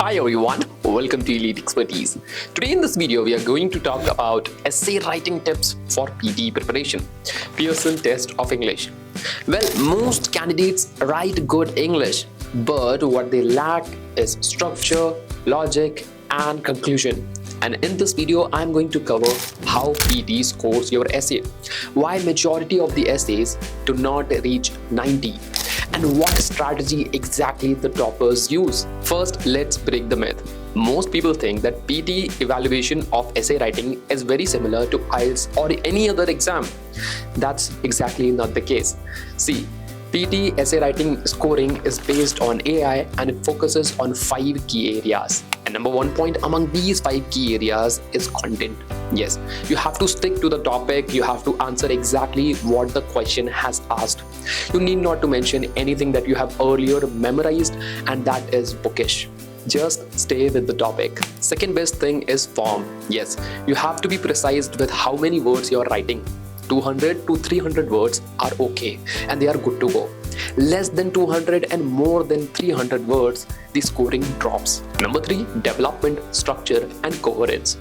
Hi everyone, welcome to Elite Expertise. Today in this video, we are going to talk about essay writing tips for PTE preparation, Pearson Test of English. Well, most candidates write good English, but what they lack is structure, logic, and conclusion. And in this video, I'm going to cover how PTE scores your essay, why majority of the essays do not reach 90, and what strategy exactly the toppers use. First, let's break the myth. Most people think that PTE evaluation of essay writing is very similar to IELTS or any other exam. That's exactly not the case. See, PTE essay writing scoring is based on AI and it focuses on 5 key areas. And number one point among these 5 key areas is content. Yes, you have to stick to the topic, you have to answer exactly what the question has asked. You need not to mention anything that you have earlier memorized and that is bookish. Just stay with the topic. Second best thing is form. Yes, you have to be precise with how many words you are writing. 200 to 300 words are okay and they are good to go. Less than 200 and more than 300 words, the scoring drops. Number 3, development, structure and coherence.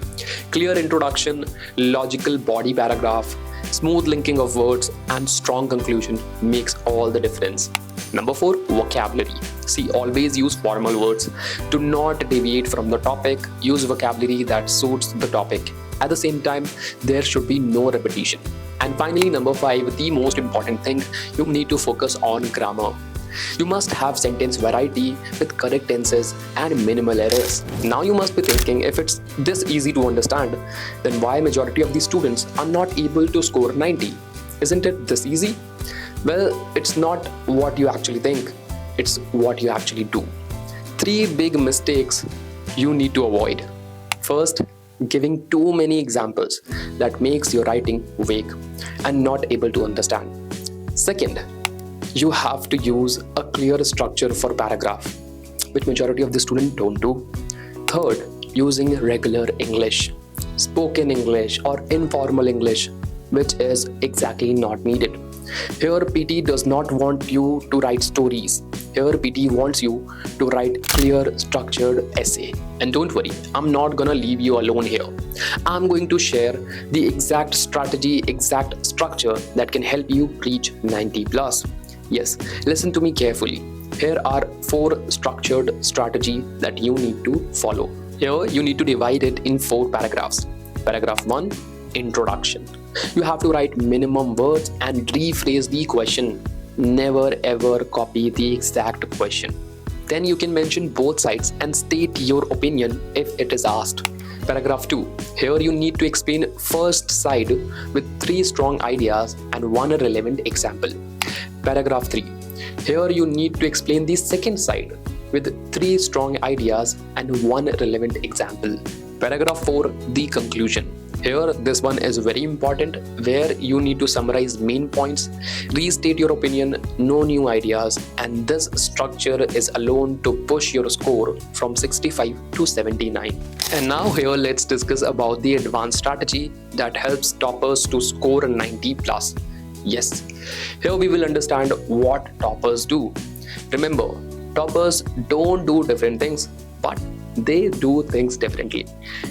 Clear introduction, logical body paragraph, smooth linking of words and strong conclusion makes all the difference. Number 4, vocabulary. See, always use formal words. Do not deviate from the topic. Use vocabulary that suits the topic. At the same time, there should be no repetition. And finally, number 5, the most important thing, you need to focus on grammar. You must have sentence variety with correct tenses and minimal errors. Now you must be thinking, if it's this easy to understand, then why majority of the students are not able to score 90? Isn't it this easy? Well, it's not what you actually think, it's what you actually do. 3 big mistakes you need to avoid. First, giving too many examples that makes your writing vague and not able to understand. Second, you have to use a clear structure for paragraph, which majority of the students don't do. Third, using regular English, spoken English or informal English, which is exactly not needed. Here PTE does not want you to write stories. Here PTE wants you to write clear, structured essay. And don't worry, I'm not gonna leave you alone here. I'm going to share the exact strategy, exact structure that can help you reach 90 plus. Yes, listen to me carefully. Here are 4 structured strategies that you need to follow. Here you need to divide it in 4 paragraphs. Paragraph 1, introduction. You have to write minimum words and rephrase the question. Never ever copy the exact question. Then you can mention both sides and state your opinion if it is asked. Paragraph 2. Here you need to explain first side with 3 strong ideas and 1 relevant example. Paragraph 3. Here you need to explain the second side with 3 strong ideas and 1 relevant example. Paragraph 4. The conclusion. Here, this one is very important, where you need to summarize main points, restate your opinion, no new ideas, and this structure is alone to push your score from 65 to 79. And now here, let's discuss about the advanced strategy that helps toppers to score 90 plus. Yes, here we will understand what toppers do. Remember, toppers don't do different things, but they do things differently.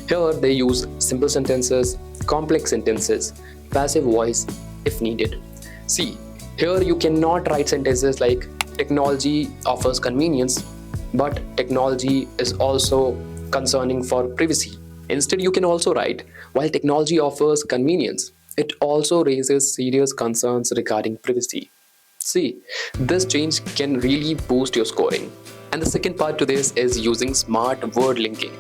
Here they use simple sentences, complex sentences, passive voice if needed. See, here you cannot write sentences like technology offers convenience, but technology is also concerning for privacy. Instead, you can also write, while technology offers convenience, it also raises serious concerns regarding privacy. See, this change can really boost your scoring. And the second part to this is using smart word linking.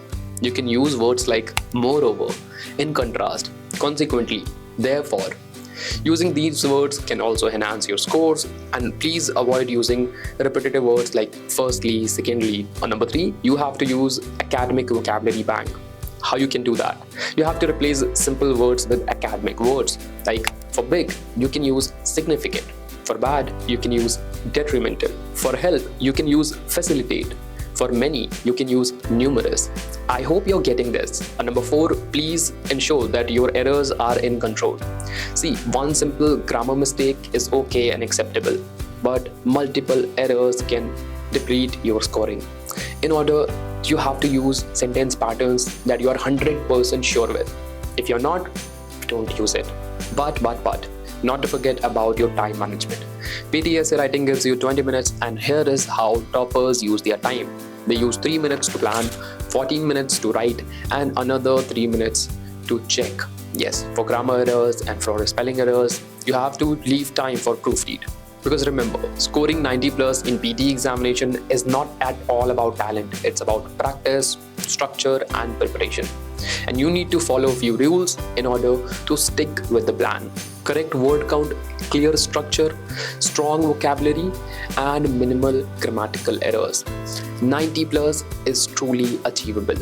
You can use words like moreover, in contrast, consequently, therefore. Using these words can also enhance your scores, and please avoid using repetitive words like firstly, secondly, or number 3, you have to use academic vocabulary bank. How you can do that? You have to replace simple words with academic words. Like for big, you can use significant. For bad, you can use detrimental. For help, you can use facilitate. For many, you can use numerous. I hope you're getting this. And number 4, please ensure that your errors are in control. See, one simple grammar mistake is okay and acceptable, but multiple errors can deplete your scoring. In order you have to use sentence patterns that you are 100% sure with. If you're not, don't use it. But, not to forget about your time management. PTE Essay Writing gives you 20 minutes, and here is how toppers use their time. They use 3 minutes to plan, 14 minutes to write, and another 3 minutes to check. Yes, for grammar errors and for spelling errors, you have to leave time for proofread. Because remember, scoring 90 plus in PTE examination is not at all about talent. It's about practice, structure, and preparation. And you need to follow a few rules in order to stick with the plan. Correct word count, clear structure, strong vocabulary, and minimal grammatical errors. 90 plus is truly achievable.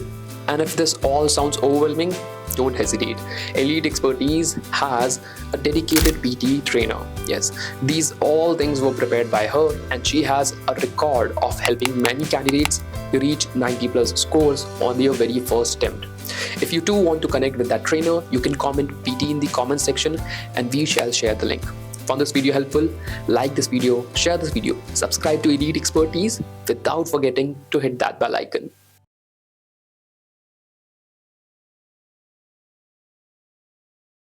And if this all sounds overwhelming, don't hesitate. Elite Expertise has a dedicated PTE trainer. Yes, these all things were prepared by her, and she has a record of helping many candidates to reach 90 plus scores on their very first attempt. If you too want to connect with that trainer, you can comment PT in the comment section and we shall share the link. Found this video helpful? Like this video, share this video, subscribe to Elite Expertise without forgetting to hit that bell icon.